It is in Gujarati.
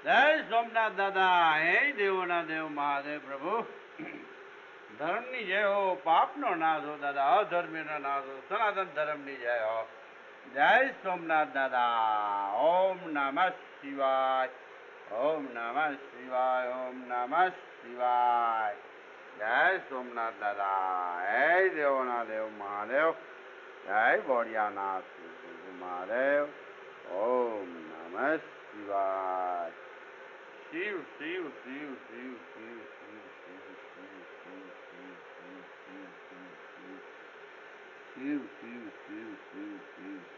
જય સોમનાથ દાદા. હે દેવોના દેવ મહાદેવ પ્રભુ. ધર્મની જય હો, પાપનો નાશ હો દાદા, અધર્મીનો નાશ હો, સનાતન ધર્મની જય હો. જય સોમનાથ દાદા. ઓમ નમઃ શિવાય. ઓમ નમઃ શિવાય. ઓમ નમઃ શિવાય. જય સોમનાથ દાદા. હે દેવોના દેવ મહાદેવ. જય બોડિયાનાથ મહાદેવ. ઓમ નમઃ શિવાય. શિવ શિવ શિવ શિવ શિવ શિવ શિવ શિવ શિવ શિવ શિવ શિવ શિવ શિવ શિવ શિવ શિવ શિવ